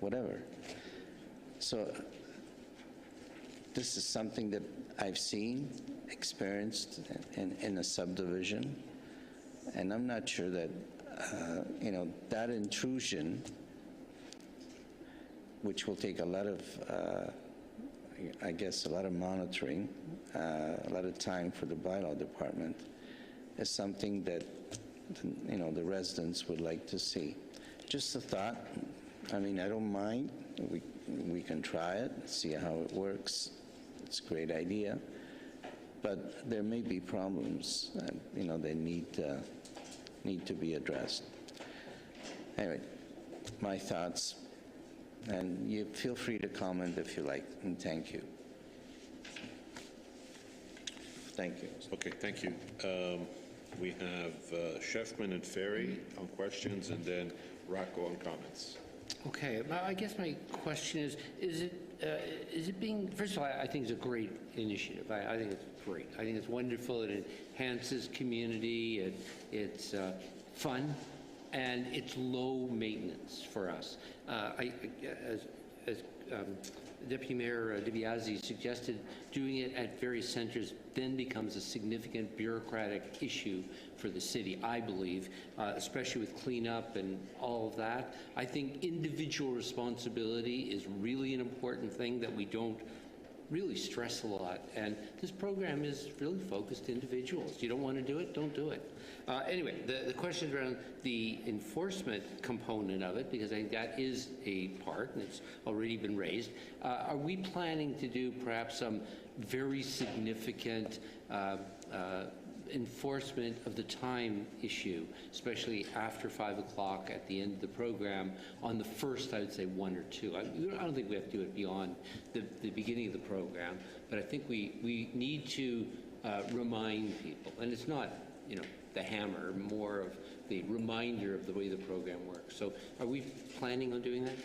whatever. So this is something that I've seen, experienced in a subdivision, and I'm not sure that, that intrusion, which will take a lot of, I guess, a lot of monitoring, a lot of time for the bylaw department, is something that, the residents would like to see. Just a thought. I mean, I don't mind. We can try it, see how it works. It's a great idea. But there may be problems that, they need to be addressed. Anyway, my thoughts. And you feel free to comment if you like, and thank you. Thank you. Okay, thank you. We have Sheffman and Ferry on questions, and then Rocco on comments. Okay, I guess my question is it being, first of all, I think it's a great initiative. I think it's great. I think it's wonderful. It enhances community. It's fun. And it's low maintenance for us. As Deputy Mayor DiBiase suggested, doing it at various centers then becomes a significant bureaucratic issue for the city, I believe, especially with cleanup and all of that. I think individual responsibility is really an important thing that we don't really stress a lot. And this program is really focused individuals. You don't want to do it, don't do it. Anyway, the questions around the enforcement component of it, because I think that is a part, and it's already been raised. Are we planning to do perhaps some very significant enforcement of the time issue, especially after 5 o'clock at the end of the program, on the first, I would say, 1 or 2. I don't think we have to do it beyond the beginning of the program, but I think we need to remind people, and it's not, the hammer, more of the reminder of the way the program works. So are we planning on doing that?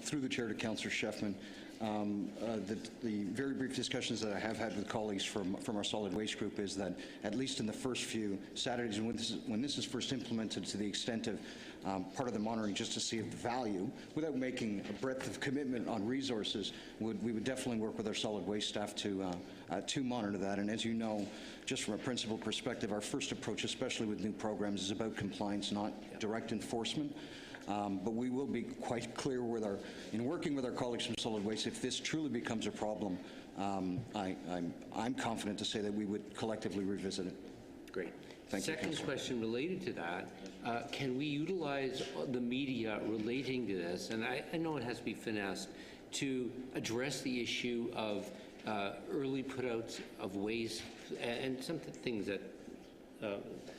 Through the chair to Councillor Sheffman, the very brief discussions that I have had with colleagues from our solid waste group is that at least in the first few Saturdays, and when this is first implemented to the extent of part of the monitoring, just to see if the value, without making a breadth of commitment on resources, we would definitely work with our solid waste staff to monitor that. And as you know, just from a principal perspective, our first approach, especially with new programs, is about compliance, not direct enforcement. But we will be quite clear in working with our colleagues from solid waste, if this truly becomes a problem, I'm confident to say that we would collectively revisit it. Great. Thank you. Second question related to that, can we utilize the media relating to this, and I know it has to be finessed, to address the issue of early putouts of waste and some things that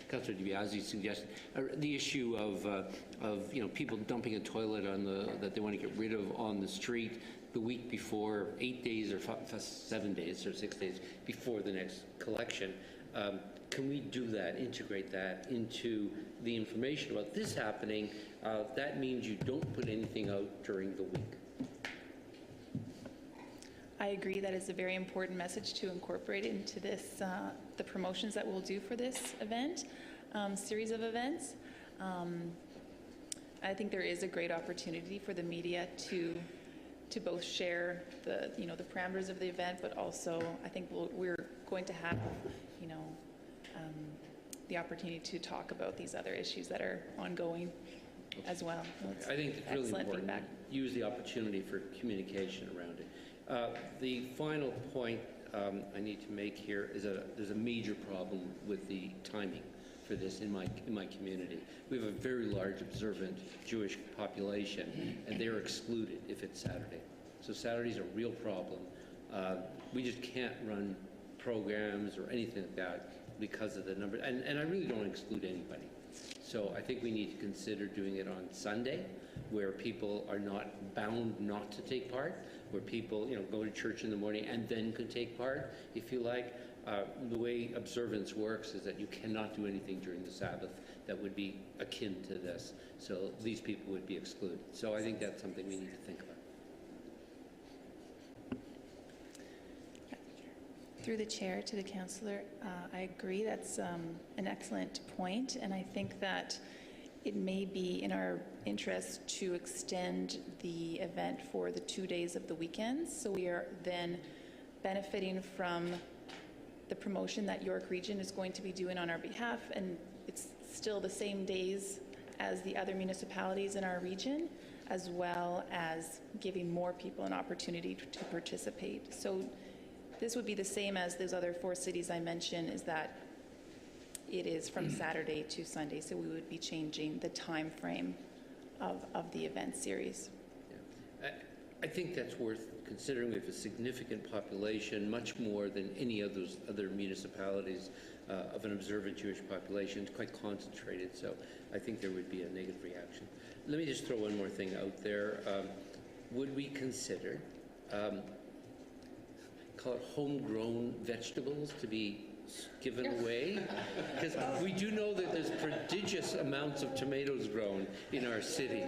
Councillor DiBiase suggested, the issue of people dumping a toilet on that they want to get rid of on the street the week before, 8 days or 7 days or 6 days before the next collection. Can we do that, integrate that into the information about this happening? That means you don't put anything out during the week. I agree that is a very important message to incorporate into this, the promotions that we'll do for this event, series of events. I think there is a great opportunity for the media to both share the the parameters of the event, but also I think we're going to have the opportunity to talk about these other issues that are ongoing as well. I think it's really important. Feedback. Use the opportunity for communication around it. The final point I need to make here is there's a major problem with the timing for this in my community. We have a very large observant Jewish population, and they're excluded if it's Saturday. So Saturday's a real problem. We just can't run programs or anything like that because of the number, and I really don't exclude anybody. So I think we need to consider doing it on Sunday, where people are not bound not to take part, where people go to church in the morning and then could take part, if you like. The way observance works is that you cannot do anything during the Sabbath that would be akin to this. So these people would be excluded. So I think that's something we need to think about. Through the chair to the councillor, I agree that's an excellent point, and I think that it may be in our interest to extend the event for the 2 days of the weekends. So we are then benefiting from the promotion that York Region is going to be doing on our behalf, and it's still the same days as the other municipalities in our region, as well as giving more people an opportunity to participate. So this would be the same as those other 4 cities I mentioned, is that it is from Saturday to Sunday, so we would be changing the time frame of the event series. Yeah. I think that's worth considering. We have a significant population, much more than any of those other municipalities of an observant Jewish population. It's quite concentrated, so I think there would be a negative reaction. Let me just throw one more thing out there. Would we consider, call it homegrown vegetables to be given away? Because we do know that there's prodigious amounts of tomatoes grown in our city.